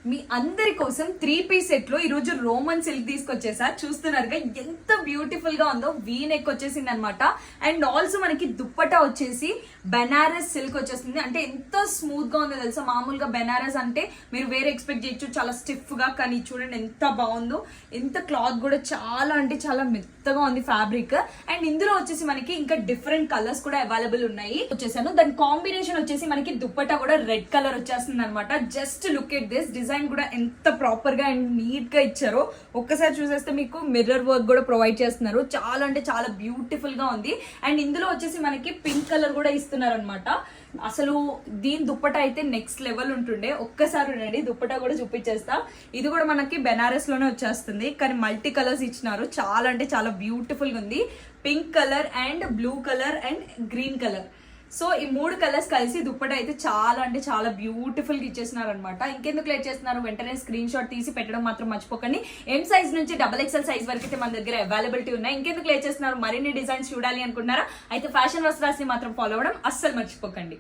మీ అందరి కోసం 3 piece set లో ఈ రోజు రోమన్ సిల్క్ తీసుకొచ్చేసా. చూస్తున్నారుగా ఎంత బ్యూటిఫుల్ గా ఉందో. వీ నెక్ వచ్చేసింది అనమాట. అండ్ ఆల్సో మనకి దుప్పటా వచ్చేసి బెనారస్ సిల్క్ వచ్చేస్తుంది. అంటే ఎంత స్మూత్ గా ఉందో తెలుసా. మామూలుగా బెనారస్ అంటే మీరు వేరే ఎక్స్పెక్ట్ చేయొచ్చు చాలా స్టిఫ్ గా, కానీ చూడండి ఎంత బాగుందో. ఎంత క్లాత్ కూడా చాలా అంటే చాలా మెత్తగా ఉంది ఫ్యాబ్రిక్. అండ్ ఇందులో వచ్చేసి మనకి ఇంకా డిఫరెంట్ కలర్స్ కూడా అవైలబుల్ ఉన్నాయి. వచ్చేసాను దాని కాంబినేషన్ వచ్చేసి మనకి దుప్పటా కూడా రెడ్ కలర్ వచ్చేస్తుంది అనమాట. Just look at this design కూడా ఎంత ప్రాపర్ గా అండ్ నీట్ గా ఇచ్చారో. ఒక్కసారి చూసేస్తే మీకు మిర్రర్ వర్క్ కూడా ప్రొవైడ్ చేస్తున్నారు. చాలా అంటే చాలా బ్యూటిఫుల్ గా ఉంది. అండ్ ఇందులో వచ్చేసి మనకి పింక్ కలర్ కూడా ఇస్తున్నారు అనమాట. అసలు దీని దుప్పటా అయితే నెక్స్ట్ లెవెల్ ఉంటుండే. ఒక్కసారి ఉండండి దుప్పటా కూడా చూపించేస్తా. ఇది కూడా మనకి బెనారస్ లోనే వచ్చేస్తుంది, కానీ మల్టీ కలర్స్ ఇచ్చినారు. చాలా అంటే చాలా బ్యూటిఫుల్ గా ఉంది. Pink colour and blue colour and green colour. So ఈ 3 కలర్స్ కలిసి దుప్పట అయితే చాలా అంటే చాలా బ్యూటిఫుల్ గా ఇచ్చేసినారు అనమాట. ఇంకెందుకు లేట్ చేస్తున్నారు, వెంటనే స్క్రీన్ షాట్ తీసి పెట్టడం మాత్రం మర్చిపోకండి. ఎం సైజ్ నుంచి XXL సైజ్ వరకు అయితే మన దగ్గర అవైలబిలిటీ ఉన్నాయి. ఇంకెందుకు లేట్ చేస్తున్నారు, మరిన్ని డిజైన్స్ చూడాలి అనుకుంటున్నారా అయితే ఫ్యాషన్ వస్త్రాస్ ని మాత్రం ఫాలో అవ్వడం అస్సలు మర్చిపోకండి.